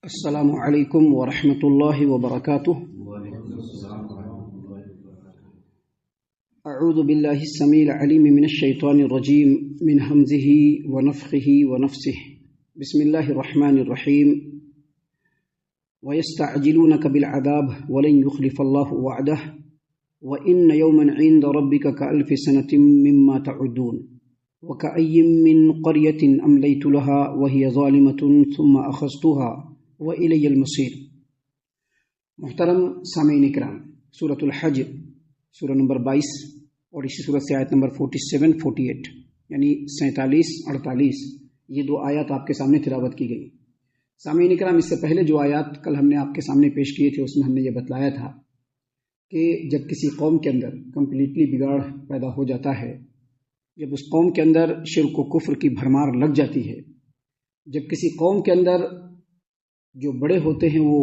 السلام علیکم ورحمۃ اللہ وبرکاتہ۔ اعوذ باللہ السمیع العلیم من الشیطان الرجیم من ہمزہ ونفخہ ونفثہ۔ بسم اللہ الرحمن الرحیم۔ وَيَسْتَعْجِلُونَكَ بِالْعَذَابِ وَلَنْ يُخْلِفَ اللَّهُ وَعْدَهُ وَإِنَّ يَوْمًا عِندَ رَبِّكَ كَأَلْفِ سَنَةٍ مِّمَّا تَعُدُّونَ وَكَأَيٍّ مِّن قَرْيَةٍ أَمْلَيْتُ لَهَا وَهِيَ ظَالِمَةٌ ثُمَّ أَخَذْتُهَا وَإِلَيَّ الْمَصِيرُ۔ محترم سامعین کرام، سورۃ الحج سورہ نمبر 22 اور اسی سورت سے آیت نمبر 47-48 یعنی 47-48 یہ دو آیات آپ کے سامنے تلاوت کی گئی۔ سامعین کرام، اس سے پہلے جو آیات کل ہم نے آپ کے سامنے پیش کیے تھے اس میں ہم نے یہ بتلایا تھا کہ جب کسی قوم کے اندر کمپلیٹلی بگاڑ پیدا ہو جاتا ہے، جب اس قوم کے اندر شرک و کفر کی بھرمار لگ جاتی ہے، جب کسی قوم کے اندر جو بڑے ہوتے ہیں وہ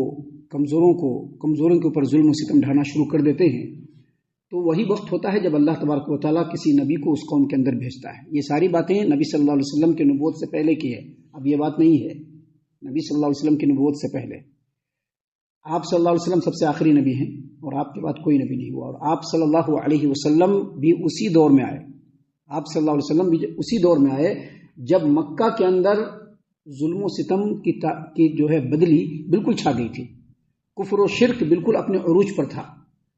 کمزوروں کے اوپر ظلم و ستم ڈھانا شروع کر دیتے ہیں، تو وہی وقت ہوتا ہے جب اللہ تبارک و تعالیٰ کسی نبی کو اس قوم کے اندر بھیجتا ہے۔ یہ ساری باتیں نبی صلی اللہ علیہ وسلم کی نبوت سے پہلے کی ہے، اب یہ بات نہیں ہے۔ نبی صلی اللہ علیہ وسلم کی نبوت سے پہلے آپ صلی اللہ علیہ وسلم سب سے آخری نبی ہیں اور آپ کے بعد کوئی نبی نہیں ہوا، اور آپ صلی اللہ علیہ وسلم بھی اسی دور میں آئے۔ آپ صلی اللہ علیہ وسلم بھی اسی دور میں آئے جب مکہ کے اندر ظلم و ستم کی جو ہے بدلی بالکل چھا گئی تھی، کفر و شرک بالکل اپنے عروج پر تھا،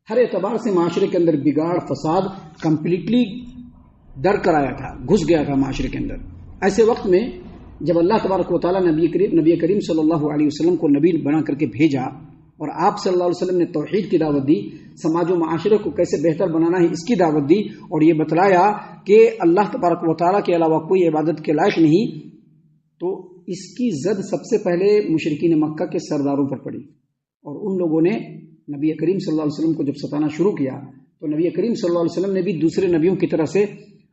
ہر اعتبار سے معاشرے کے اندر بگاڑ فساد کمپلیٹلی در کر آیا تھا، گھس گیا تھا معاشرے کے اندر۔ ایسے وقت میں جب اللہ تبارک و تعالیٰ نبی کریم صلی اللہ علیہ وسلم کو نبی بنا کر کے بھیجا اور آپ صلی اللہ علیہ وسلم نے توحید کی دعوت دی، سماج و معاشرے کو کیسے بہتر بنانا ہے اس کی دعوت دی، اور یہ بتلایا کہ اللہ تبارک و تعالیٰ کے علاوہ کوئی عبادت کے لائق نہیں، تو اس کی زد سب سے پہلے مشرکین مکہ کے سرداروں پر پڑی، اور ان لوگوں نے نبی کریم صلی اللہ علیہ وسلم کو جب ستانا شروع کیا تو نبی کریم صلی اللہ علیہ وسلم نے بھی دوسرے نبیوں کی طرح سے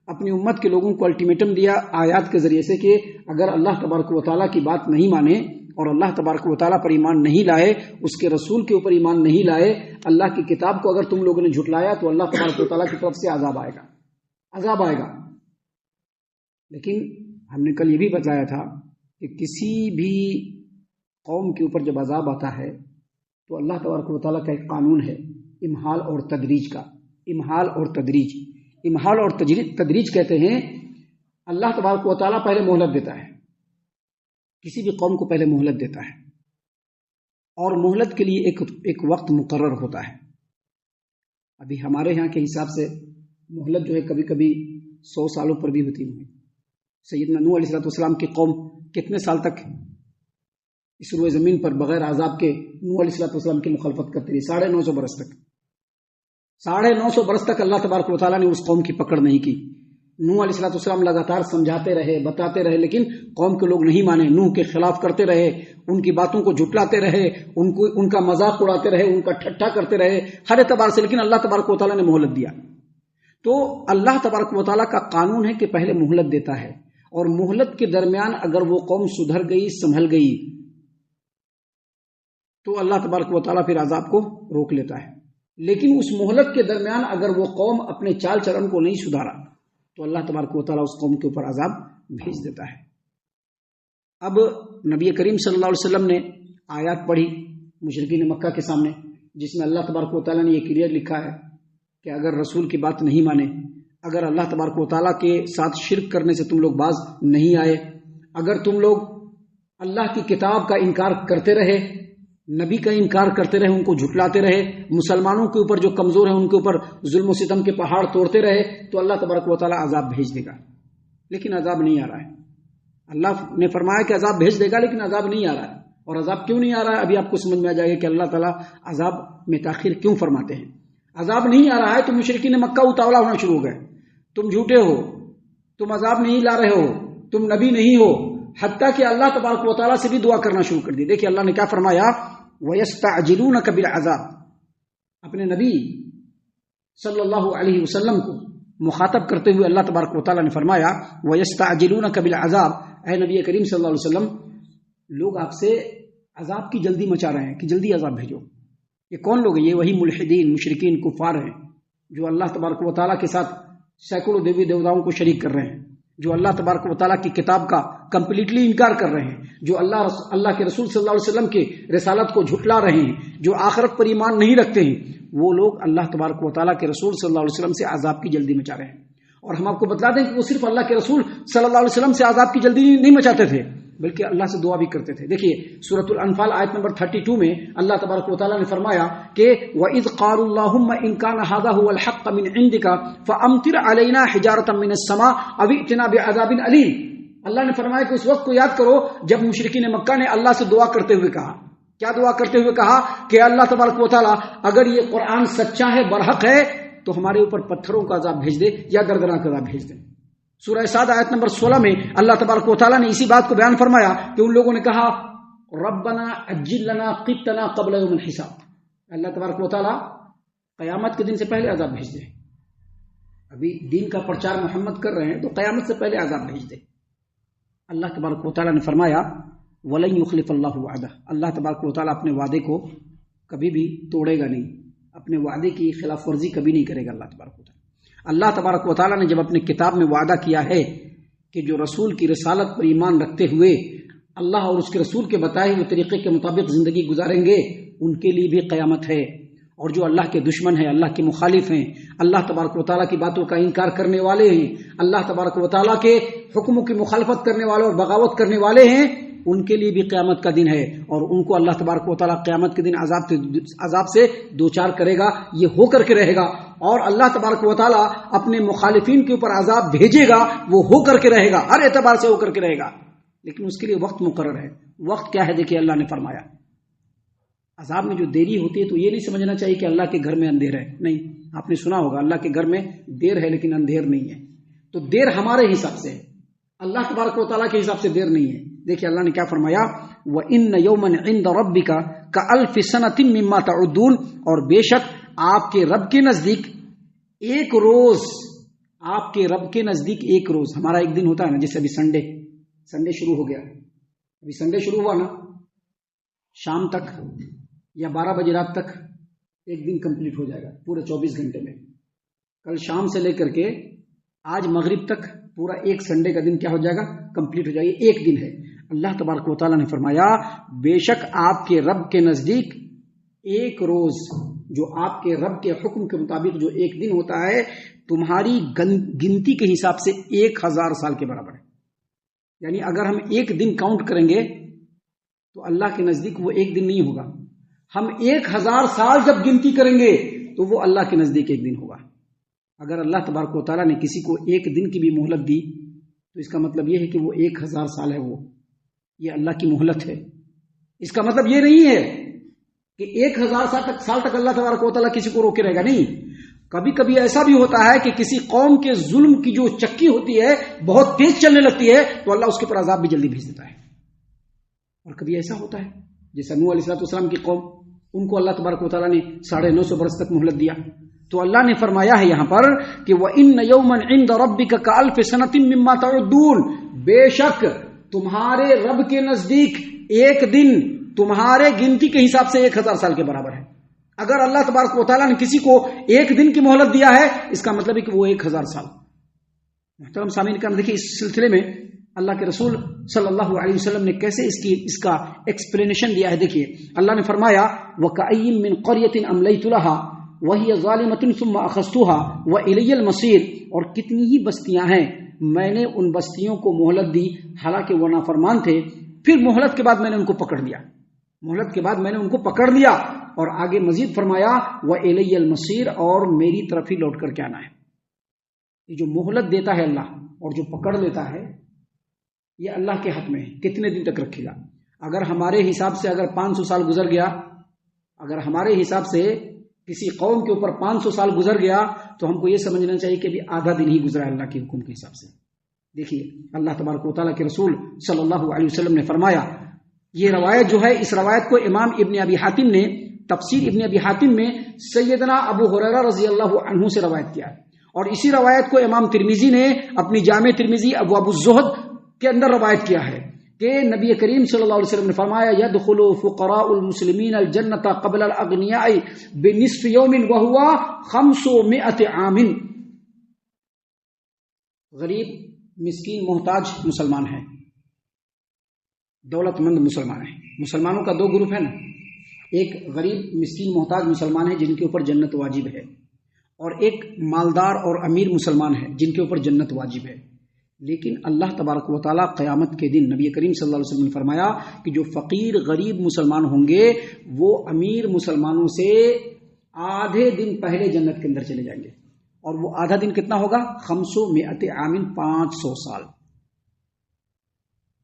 اپنی امت کے لوگوں کو الٹیمیٹم دیا آیات کے ذریعے سے کہ اگر اللہ تبارک و تعالیٰ کی بات نہیں مانے اور اللہ تبارک و تعالیٰ پر ایمان نہیں لائے، اس کے رسول کے اوپر ایمان نہیں لائے، اللہ کی کتاب کو اگر تم لوگوں نے جھٹلایا تو اللہ تبارک و تعالیٰ کی طرف سے عذاب آئے گا۔ لیکن ہم نے کل یہ بھی بتایا تھا کہ کسی بھی قوم کے اوپر جب عذاب آتا ہے تو اللہ تبارک و تعالیٰ کا ایک قانون ہے امہال اور تدریج کا۔ امہال اور تدریج کہتے ہیں اللہ تبارک و تعالیٰ پہلے مہلت دیتا ہے، کسی بھی قوم کو پہلے مہلت دیتا ہے، اور مہلت کے لیے ایک وقت مقرر ہوتا ہے۔ ابھی ہمارے یہاں کے حساب سے مہلت جو ہے کبھی کبھی 100 سالوں پر بھی ہوتی ہے۔ سیدنا نوح علیہ السلام کی قوم کتنے سال تک اس روئے زمین پر بغیر عذاب کے نوح علیہ السلام کی مخالفت کرتی رہی؟ 950 برس تک 950 برس تک اللہ تبارک و تعالیٰ نے اس قوم کی پکڑ نہیں کی۔ نوح علیہ السلام لگاتار سمجھاتے رہے، بتاتے رہے، لیکن قوم کے لوگ نہیں مانے، نوح کے خلاف کرتے رہے، ان کی باتوں کو جھٹلاتے رہے، ان کا مذاق اڑاتے رہے، ان کا ٹھٹھا کرتے رہے ہر اعتبار سے، لیکن اللہ تبارک و تعالیٰ نے مہلت دیا۔ تو اللہ تبارک و تعالیٰ کا قانون ہے کہ پہلے مہلت دیتا ہے، اور مہلت کے درمیان اگر وہ قوم سدھر گئی، سنبھل گئی، تو اللہ تبارک و تعالیٰ پھر عذاب کو روک لیتا ہے۔ لیکن اس مہلت کے درمیان اگر وہ قوم اپنے چال چلن کو نہیں سدھارا تو اللہ تبارک و تعالیٰ اس قوم کے اوپر عذاب بھیج دیتا ہے۔ اب نبی کریم صلی اللہ علیہ وسلم نے آیات پڑھی مشرکین مکہ کے سامنے، جس میں اللہ تبارک و تعالیٰ نے یہ کلیئر لکھا ہے کہ اگر رسول کی بات نہیں مانے، اگر اللہ تبارک و تعالیٰ کے ساتھ شرک کرنے سے تم لوگ باز نہیں آئے، اگر تم لوگ اللہ کی کتاب کا انکار کرتے رہے، نبی کا انکار کرتے رہے، ان کو جھٹلاتے رہے، مسلمانوں کے اوپر جو کمزور ہیں ان کے اوپر ظلم و ستم کے پہاڑ توڑتے رہے، تو اللہ تبارک و تعالیٰ عذاب بھیج دے گا۔ لیکن عذاب نہیں آ رہا ہے۔ اللہ نے فرمایا کہ عذاب بھیج دے گا، لیکن عذاب نہیں آ رہا ہے۔ اور عذاب کیوں نہیں آ رہا ہے ابھی آپ کو سمجھ میں آ جائے گا کہ اللہ تعالیٰ عذاب میں تاخیر کیوں فرماتے ہیں۔ عذاب نہیں آ رہا ہے تو مشرکین مکہ اتاولا ہونا شروع ہو گئے، تم جھوٹے ہو، تم عذاب نہیں لا رہے ہو، تم نبی نہیں ہو، حتیٰ کہ اللہ تبارک و تعالیٰ سے بھی دعا کرنا شروع کر دی۔ دیکھیے اللہ نے کیا فرمایا، وَيَسْتَعْجِلُونَكَ بِالْعَذَابِ، اپنے نبی صلی اللہ علیہ وسلم کو مخاطب کرتے ہوئے اللہ تبارک و تعالیٰ نے فرمایا وَيَسْتَعْجِلُونَكَ بِالْعَذَابِ، اے نبی کریم صلی اللہ علیہ وسلم، لوگ آپ سے عذاب کی جلدی مچا رہے ہیں کہ جلدی عذاب بھیجو۔ یہ کون لوگ ہیں؟ یہ وہی ملحدین، مشرکین، کفار ہیں جو اللہ تبارک و تعالیٰ کے ساتھ سینکڑوں دیوی دیوتاؤں کو شریک کر رہے ہیں۔ جو اللہ تبارک و تعالیٰ کی کتاب کا کمپلیٹلی انکار کر رہے ہیں، جو اللہ کے رسول صلی اللہ علیہ وسلم کے رسالت کو جھٹلا رہے ہیں، جو آخرت پر ایمان نہیں رکھتے ہیں، وہ لوگ اللہ تبارک و تعالیٰ کے رسول صلی اللہ علیہ وسلم سے عذاب کی جلدی مچا رہے ہیں۔ اور ہم آپ کو بتلا دیں کہ وہ صرف اللہ کے رسول صلی اللہ علیہ وسلم سے عذاب کی جلدی نہیں مچاتے تھے، بلکہ اللہ سے دعا بھی کرتے تھے۔ دیکھیے سورۃ الانفال آیت نمبر 32 میں اللہ تبارک و تعالیٰ نے فرمایا کہ وَإِذْ قَالُوا اللَّهُمَّ إِنْ كَانَ هَذَا هُوَ الْحَقَّ مِنْ عِنْدِكَ فَأَمْطِرْ عَلَيْنَا حِجَارَةً مِنَ السَّمَاءِ أَوْ ائْتِنَا بِعَذَابٍ أَلِيمٍ۔ اللہ نے فرمایا کہ اس وقت کو یاد کرو جب مشرکین مکہ نے اللہ سے دعا کرتے ہوئے کہا، کیا دعا کرتے ہوئے کہا کہ اللہ تبارک و تعالیٰ اگر یہ قرآن سچا ہے، برحق ہے، تو ہمارے اوپر پتھروں کا عذاب بھیج دے یا دردناک عذاب بھیج دے۔ سورہ صاد آیت نمبر 16 میں اللہ تبارک و تعالیٰ نے اسی بات کو بیان فرمایا کہ ان لوگوں نے کہا ربنا عجل لنا قطنا قبل یوم الحساب، اللہ تبارک و تعالیٰ قیامت کے دن سے پہلے عذاب بھیج دے۔ ابھی دین کا پرچار محمد کر رہے ہیں تو قیامت سے پہلے عذاب بھیج دے۔ اللہ تبارک و تعالیٰ نے فرمایا وَلَن يُخْلِفَ اللَّهُ وَعْدَهُ، اللہ تبارک و تعالیٰ اپنے وعدے کو کبھی بھی توڑے گا نہیں، اپنے وعدے کی خلاف ورزی کبھی نہیں کرے گا اللہ تبارک و تعالیٰ۔ اللہ تبارک و تعالیٰ نے جب اپنی کتاب میں وعدہ کیا ہے کہ جو رسول کی رسالت پر ایمان رکھتے ہوئے اللہ اور اس کے رسول کے بتائے ہوئے طریقے کے مطابق زندگی گزاریں گے، ان کے لیے بھی قیامت ہے۔ اور جو اللہ کے دشمن ہیں، اللہ کے مخالف ہیں، اللہ تبارک و تعالیٰ کی باتوں کا انکار کرنے والے ہیں، اللہ تبارک و تعالیٰ کے حکموں کی مخالفت کرنے والے اور بغاوت کرنے والے ہیں، ان کے لیے بھی قیامت کا دن ہے، اور ان کو اللہ تبارک و تعالیٰ قیامت کے دن عذاب سے دوچار کرے گا، یہ ہو کر کے رہے گا۔ اور اللہ تبارک و تعالیٰ اپنے مخالفین کے اوپر عذاب بھیجے گا، وہ ہو کر کے رہے گا، ہر اعتبار سے ہو کر کے رہے گا، لیکن اس کے لیے وقت مقرر ہے۔ وقت کیا ہے؟ دیکھیے اللہ نے فرمایا عذاب میں جو دیری ہوتی ہے تو یہ نہیں سمجھنا چاہیے کہ اللہ کے گھر میں اندھیر ہے، نہیں، آپ نے سنا ہوگا اللہ کے گھر میں دیر ہے لیکن اندھیر نہیں ہے، تو دیر ہمارے حساب سے ہے، اللہ تبارک و تعالیٰ کے حساب سے دیر نہیں ہے۔ دیکھیے اللہ نے کیا فرمایا وَإِنَّ يَوْمًا عِنْدَ رَبِّكَ كَأَلْفِ سَنَةٍ مِّمَّا تَعُدُّونَ، اور بے شک آپ کے رب کے نزدیک ایک روز، آپ کے رب کے نزدیک ایک روز، ہمارا ایک دن ہوتا ہے نا، جیسے ابھی سنڈے شروع ہو گیا، ابھی سنڈے شروع ہوا نا، شام تک یا 12 بجے رات تک ایک دن کمپلیٹ ہو جائے گا پورے 24 گھنٹے میں۔ کل شام سے لے کر کے آج مغرب تک پورا ایک سنڈے کا دن کیا ہو جائے گا؟ کمپلیٹ ہو جائے گا، ایک دن ہے۔ اللہ تبارک و تعالیٰ نے فرمایا بے شک آپ کے رب کے نزدیک ایک روز، جو آپ کے رب کے حکم کے مطابق جو ایک دن ہوتا ہے، تمہاری گنتی کے حساب سے 1000 سال کے برابر ہے۔ یعنی اگر ہم ایک دن کاؤنٹ کریں گے تو اللہ کے نزدیک وہ ایک دن نہیں ہوگا، ہم 1000 سال جب گنتی کریں گے تو وہ اللہ کے نزدیک ایک دن ہوگا۔ اگر اللہ تبارک و تعالیٰ نے کسی کو ایک دن کی بھی مہلت دی تو اس کا مطلب یہ ہے کہ وہ 1000 سال ہے، وہ یہ اللہ کی مہلت ہے۔ اس کا مطلب یہ نہیں ہے کہ 1000 سال تک اللہ تبارک و تعالیٰ کسی کو روکے رہے گا، نہیں۔ کبھی کبھی ایسا بھی ہوتا ہے کہ کسی قوم کے ظلم کی جو چکی ہوتی ہے بہت تیز چلنے لگتی ہے تو اللہ اس کے پر عذاب بھی جلدی بھیج دیتا ہے۔ اور کبھی ایسا ہوتا ہے جیسے نوح علیہ السلام کی قوم، ان کو اللہ تبارک و تعالیٰ نے 950 برس تک مہلت دیا، تو اللہ نے فرمایا ہے یہاں پر کہ وَإِنَّ يَوْمًا عِنْدَ رَبِّكَ كَأَلْفِ سَنَةٍ مِّمَّا تَعُدُّونَ، بے شک تمہارے رب کے نزدیک ایک دن تمہارے گنتی کے حساب سے 1000 سال کے برابر ہے۔ اگر اللہ تبارک و تعالیٰ نے کسی کو ایک دن کی مہلت دیا ہے، اس کا مطلب ہے کہ وہ 1000 سال۔ محترم سامعین کرام، دیکھیے اس سلسلے میں اللہ کے رسول صلی اللہ علیہ وسلم نے کیسے اس کا ایکسپلینیشن دیا ہے۔ دیکھیے اللہ نے فرمایا وَكَأَيٍّ مِّن قَرْيَةٍ أَمْلَيْتُ لَهَا وَهِيَ ظَالِمَةٌ ثُمَّ أَخَذْتُهَا وَإِلَيَّ الْمَصِيرُ، اور کتنی ہی بستیاں ہیں، میں نے ان بستیوں کو مہلت دی حالانکہ وہ نافرمان تھے، پھر مہلت کے بعد میں نے ان کو پکڑ لیا، مہلت کے بعد میں نے ان کو پکڑ لیا، اور آگے مزید فرمایا وَإِلَيَّ الْمَصِيرُ، اور میری طرف ہی لوٹ کر کے آنا ہے۔ یہ جو مہلت دیتا ہے اللہ اور جو پکڑ لیتا ہے یہ اللہ کے حق میں ہے، کتنے دن تک رکھے گا۔ اگر ہمارے حساب سے اگر 500 سال گزر گیا، اگر ہمارے حساب سے کسی قوم کے اوپر 500 سال گزر گیا تو ہم کو یہ سمجھنا چاہیے کہ ابھی آدھا دن ہی گزرا ہے اللہ کے حکم کے حساب سے۔ دیکھیے اللہ تبارک و تعالیٰ کے رسول صلی اللہ علیہ وسلم نے فرمایا، یہ روایت جو ہے، اس روایت کو امام ابن ابی حاتم نے تفسیر ابن ابی حاتم میں سیدنا ابو ہریرہ رضی اللہ عنہ سے روایت کیا ہے، اور اسی روایت کو امام ترمذی نے اپنی جامع ترمذی ابواب الزہد کے اندر روایت کیا ہے کہ نبی کریم صلی اللہ علیہ وسلم نے فرمایا يدخل فقراء المسلمین الجنة قبل الاغنیاء بنصف یوم وهو 500 عام، غریب مسکین محتاج مسلمان ہے، دولت مند مسلمان ہے. مسلمانوں کا دو گروپ ہے نا، ایک غریب مسکین محتاج مسلمان ہے جن کے اوپر جنت واجب ہے، اور ایک مالدار اور امیر مسلمان ہے جن کے اوپر جنت واجب ہے. لیکن اللہ تبارک و تعالیٰ قیامت کے دن نبی کریم صلی اللہ علیہ وسلم نے فرمایا کہ جو فقیر غریب مسلمان ہوں گے وہ امیر مسلمانوں سے آدھے دن پہلے جنت کے اندر چلے جائیں گے. اور وہ آدھا دن کتنا ہوگا؟ 500 عام، 500 سال.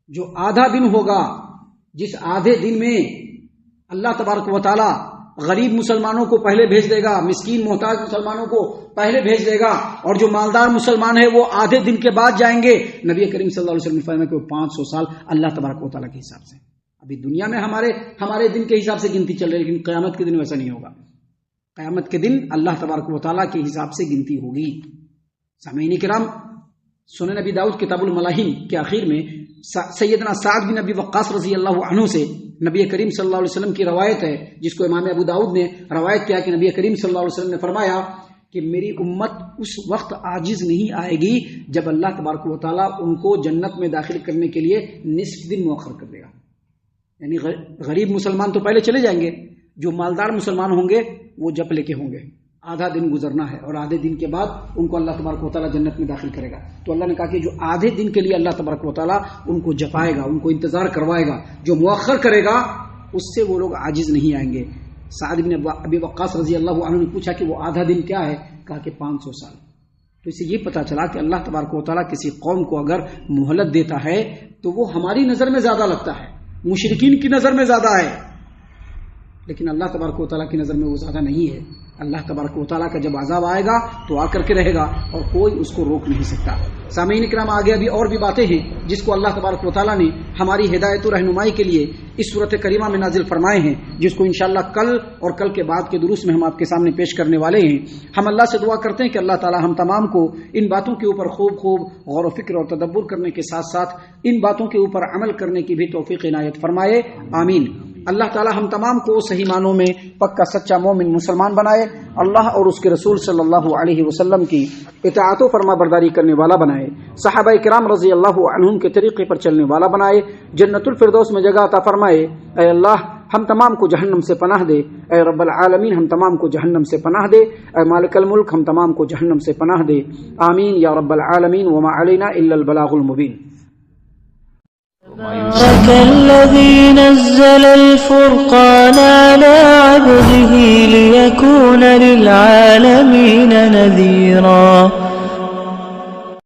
جو آدھا دن ہوگا، جس آدھے دن میں اللہ تبارک و تعالیٰ غریب مسلمانوں کو پہلے بھیج دے گا، مسکین محتاج مسلمانوں کو پہلے بھیج دے گا، اور جو مالدار مسلمان ہے وہ آدھے دن کے بعد جائیں گے. نبی کریم صلی اللہ علیہ وسلم نے فرمایا کہ وہ 500 سال اللہ تبارک و تعالیٰ کے حساب سے. ابھی دنیا میں ہمارے دن کے حساب سے گنتی چل رہی ہے، لیکن قیامت کے دن ویسا نہیں ہوگا. قیامت کے دن اللہ تبارک و تعالیٰ کے حساب سے گنتی ہوگی. سامعین کرام، سنن نبی داؤد کتاب الملاحم کے آخر میں سیدنا سعد بن ابی وقاص رضی اللہ عنہ سے نبی کریم صلی اللہ علیہ وسلم کی روایت ہے، جس کو امام ابو داؤد نے روایت کیا کہ نبی کریم صلی اللہ علیہ وسلم نے فرمایا کہ میری امت اس وقت عاجز نہیں آئے گی جب اللہ تبارک و تعالیٰ ان کو جنت میں داخل کرنے کے لیے نصف دن مؤخر کر دے گا. یعنی غریب مسلمان تو پہلے چلے جائیں گے، جو مالدار مسلمان ہوں گے وہ جپ لے کے ہوں گے. آدھا دن گزرنا ہے اور آدھے دن کے بعد ان کو اللہ تبارک و تعالیٰ جنت میں داخل کرے گا. تو اللہ نے کہا کہ جو آدھے دن کے لیے اللہ تبارک و تعالیٰ ان کو جپائے گا، ان کو انتظار کروائے گا، جو مؤخر کرے گا اس سے وہ لوگ عاجز نہیں آئیں گے. سعد بن ابی وقاص رضی اللہ عنہ نے پوچھا کہ وہ آدھا دن کیا ہے؟ کہا کہ 500 سال. تو اس سے یہ پتا چلا کہ اللہ تبارک و تعالیٰ کسی قوم کو اگر مہلت دیتا ہے تو وہ ہماری نظر میں زیادہ لگتا ہے، مشرکین کی نظر میں زیادہ ہے، لیکن اللہ تبارک و تعالیٰ کی نظر میں وہ زیادہ نہیں ہے. اللہ تبارک و تعالیٰ کا جب عذاب آئے گا تو آ کر کے رہے گا اور کوئی اس کو روک نہیں سکتا. سامعین کرام، آگے ابھی اور بھی باتیں ہیں جس کو اللہ تبارک و تعالیٰ نے ہماری ہدایت و رہنمائی کے لیے اس صورت کریمہ میں نازل فرمائے ہیں، جس کو انشاءاللہ کل اور کل کے بعد کے دروس میں ہم آپ کے سامنے پیش کرنے والے ہیں. ہم اللہ سے دعا کرتے ہیں کہ اللہ تعالیٰ ہم تمام کو ان باتوں کے اوپر خوب غور و فکر اور تدبر کرنے کے ساتھ ساتھ ان باتوں کے اوپر عمل کرنے کی بھی توفیق عنایت فرمائے. آمین. اللہ تعالی ہم تمام کو صحیح معنوں میں پکا سچا مومن مسلمان بنائے، اللہ اور اس کے رسول صلی اللہ علیہ وسلم کی اطاعت و فرما برداری کرنے والا بنائے، صحابہ کرام رضی اللہ عنہم کے طریقے پر چلنے والا بنائے، جنت الفردوس میں جگہ عطا فرمائے. اے اللہ ہم تمام کو جہنم سے پناہ دے، اے رب العالمین ہم تمام کو جہنم سے پناہ دے، اے مالک الملک ہم تمام کو جہنم سے پناہ دے. آمین یا رب العالمین. وما علینا الا البلاغ المبین. تبارك الذي نزل الفرقان على عبده ليكون للعالمين نذيرا.